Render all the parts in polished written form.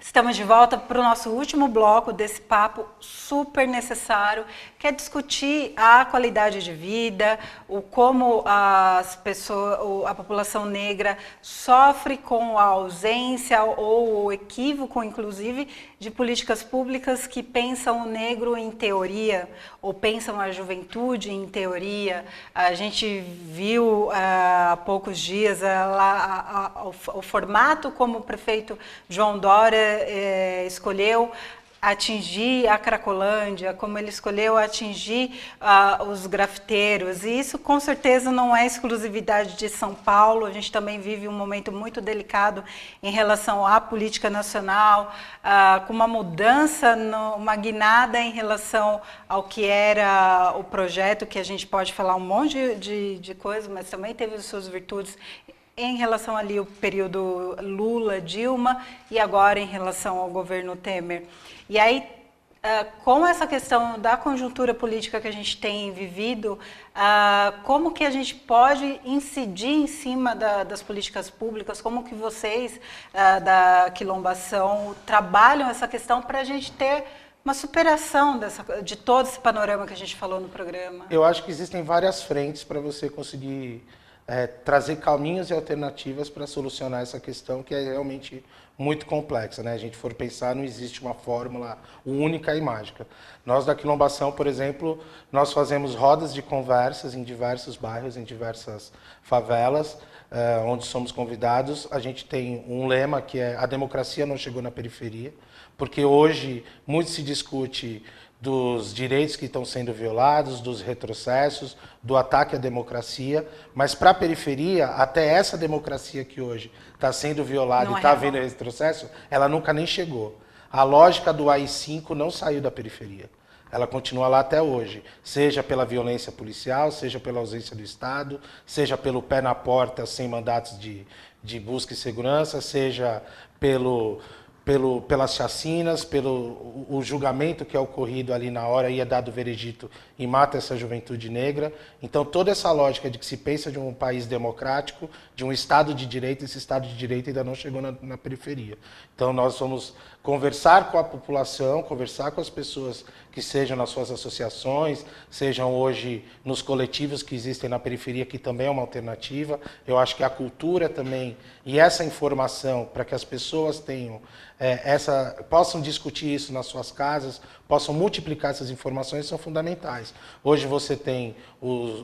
Estamos de volta para o nosso último bloco desse papo super necessário, que é discutir a qualidade de vida, o como as pessoas, a população negra sofre com a ausência ou o equívoco, inclusive, de políticas públicas que pensam o negro em teoria, ou pensam a juventude em teoria. A gente viu há poucos dias o formato como o prefeito João Dória escolheu atingir a Cracolândia, como ele escolheu atingir os grafiteiros, e isso com certeza não é exclusividade de São Paulo. A gente também vive um momento muito delicado em relação à política nacional, com uma mudança, uma guinada em relação ao que era o projeto, que a gente pode falar um monte de coisas, mas também teve as suas virtudes em relação ali ao período Lula, Dilma, e agora em relação ao governo Temer. E aí, com essa questão da conjuntura política que a gente tem vivido, como que a gente pode incidir em cima das políticas públicas, como que vocês da Quilombação trabalham essa questão para a gente ter uma superação de todo esse panorama que a gente falou no programa? Eu acho que existem várias frentes para você conseguir trazer caminhos e alternativas para solucionar essa questão, que é realmente muito complexa, né? A gente for pensar, não existe uma fórmula única e mágica. Nós da Quilombação, por exemplo, nós fazemos rodas de conversas em diversos bairros, em diversas favelas, onde somos convidados. A gente tem um lema que é: a democracia não chegou na periferia, porque hoje muito se discute dos direitos que estão sendo violados, dos retrocessos, do ataque à democracia, mas para a periferia, até essa democracia que hoje está sendo violada e está havendo retrocesso, ela nunca nem chegou. A lógica do AI-5 não saiu da periferia. Ela continua lá até hoje, seja pela violência policial, seja pela ausência do Estado, seja pelo pé na porta sem mandatos de busca e segurança, seja pelas chacinas, pelo o julgamento que é ocorrido ali na hora e é dado o veredito e mata essa juventude negra. Então, toda essa lógica de que se pensa de um país democrático, de um Estado de Direito, esse Estado de Direito ainda não chegou na periferia. Então, nós vamos conversar com a população, conversar com as pessoas que sejam nas suas associações, sejam hoje nos coletivos que existem na periferia, que também é uma alternativa. Eu acho que a cultura também e essa informação, para que as pessoas tenham possam discutir isso nas suas casas, possam multiplicar essas informações, são fundamentais. Hoje você tem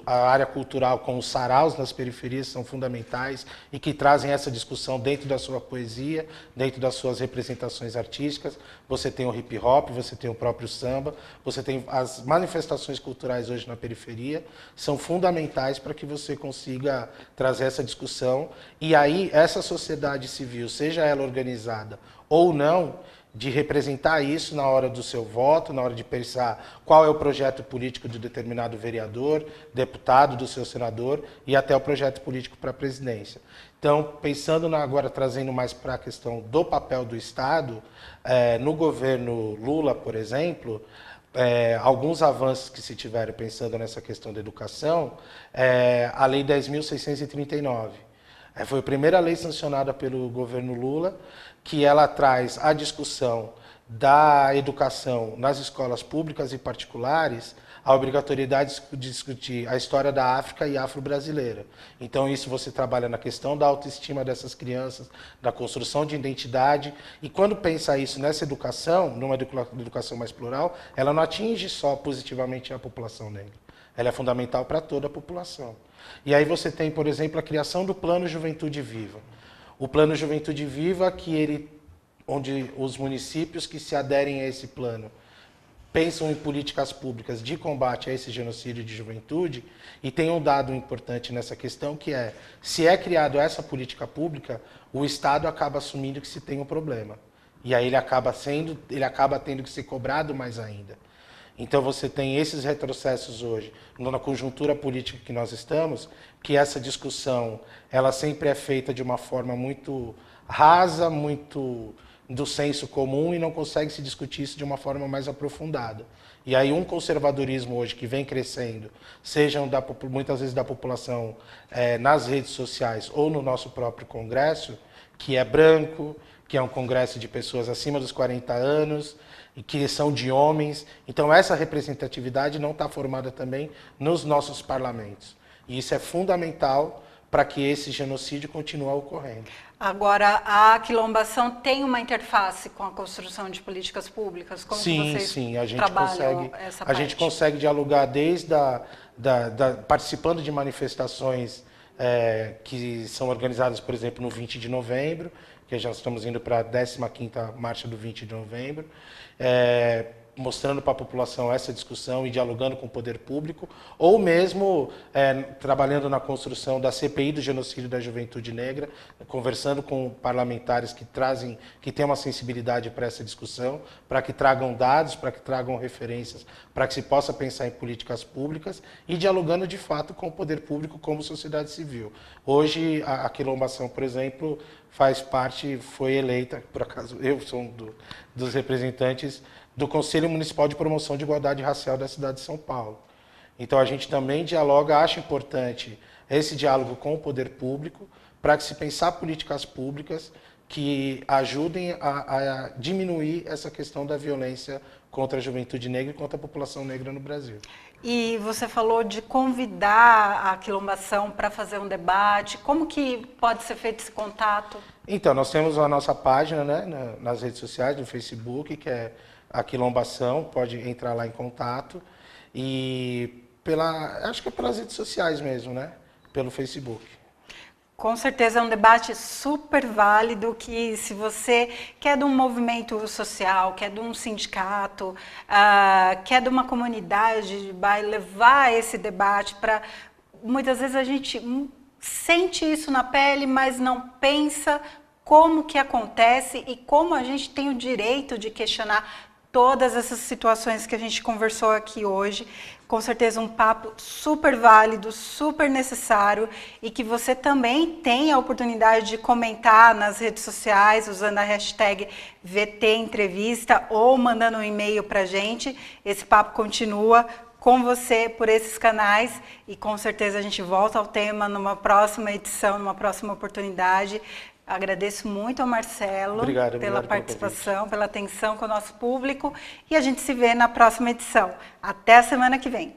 a área cultural com os saraus nas periferias, são fundamentais e que trazem essa discussão dentro da sua poesia, dentro das suas representações artísticas. Você tem o hip hop, você tem o próprio samba, você tem as manifestações culturais hoje na periferia, são fundamentais para que você consiga trazer essa discussão. E aí essa sociedade civil, seja ela organizada ou não, de representar isso na hora do seu voto, na hora de pensar qual é o projeto político de determinado vereador, deputado, do seu senador, e até o projeto político para a presidência. Então, pensando agora, trazendo mais para a questão do papel do Estado, no governo Lula, por exemplo, alguns avanços que se tiveram pensando nessa questão da educação, a Lei 10.639. Foi a primeira lei sancionada pelo governo Lula, que ela traz a discussão da educação nas escolas públicas e particulares, a obrigatoriedade de discutir a história da África e afro-brasileira. Então isso você trabalha na questão da autoestima dessas crianças, da construção de identidade, e quando pensa isso nessa educação, numa educação mais plural, ela não atinge só positivamente a população negra. Ela é fundamental para toda a população. E aí você tem, por exemplo, a criação do Plano Juventude Viva. O Plano Juventude Viva, onde os municípios que se aderem a esse plano pensam em políticas públicas de combate a esse genocídio de juventude, e tem um dado importante nessa questão, que é, se é criado essa política pública, o Estado acaba assumindo que se tem um problema. E aí ele acaba tendo que ser cobrado mais ainda. Então você tem esses retrocessos hoje, na conjuntura política que nós estamos, que essa discussão ela sempre é feita de uma forma muito rasa, muito do senso comum, e não consegue se discutir isso de uma forma mais aprofundada. E aí um conservadorismo hoje que vem crescendo, sejam muitas vezes da população nas redes sociais ou no nosso próprio Congresso, que é branco, que é um congresso de pessoas acima dos 40 anos, e que são de homens. Então, essa representatividade não está formada também nos nossos parlamentos. E isso é fundamental para que esse genocídio continue ocorrendo. Agora, a quilombação tem uma interface com a construção de políticas públicas? Como que vocês sim, a gente trabalham consegue, essa a parte? gente consegue dialogar desde participando de manifestações que são organizadas, por exemplo, no 20 de novembro, que já estamos indo para a 15ª Marcha do 20 de novembro, mostrando para a população essa discussão e dialogando com o poder público, ou mesmo trabalhando na construção da CPI do genocídio da juventude negra, conversando com parlamentares que têm uma sensibilidade para essa discussão, para que tragam dados, para que tragam referências, para que se possa pensar em políticas públicas e dialogando de fato com o poder público como sociedade civil. Hoje, a quilombação, por exemplo, foi eleita, por acaso eu sou um dos representantes do Conselho Municipal de Promoção de Igualdade Racial da cidade de São Paulo. Então, a gente também dialoga, acho importante esse diálogo com o poder público, para que se pensar políticas públicas que ajudem a diminuir essa questão da violência contra a juventude negra e contra a população negra no Brasil. E você falou de convidar a quilombação para fazer um debate. Como que pode ser feito esse contato? Então, nós temos a nossa página, né, nas redes sociais, no Facebook, que é a Quilombação, pode entrar lá em contato. E acho que é pelas redes sociais mesmo, né? Pelo Facebook. Com certeza é um debate super válido que, se você quer de um movimento social, quer de um sindicato, quer de uma comunidade, vai levar esse debate para... Muitas vezes a gente sente isso na pele, mas não pensa como que acontece e como a gente tem o direito de questionar todas essas situações que a gente conversou aqui hoje. Com certeza um papo super válido, super necessário, e que você também tem a oportunidade de comentar nas redes sociais, usando a hashtag VTEntrevista ou mandando um e-mail para a gente. Esse papo continua com você por esses canais e com certeza a gente volta ao tema numa próxima edição, numa próxima oportunidade. Agradeço muito ao Marcelo pela participação, pela atenção com o nosso público, e a gente se vê na próxima edição. Até a semana que vem.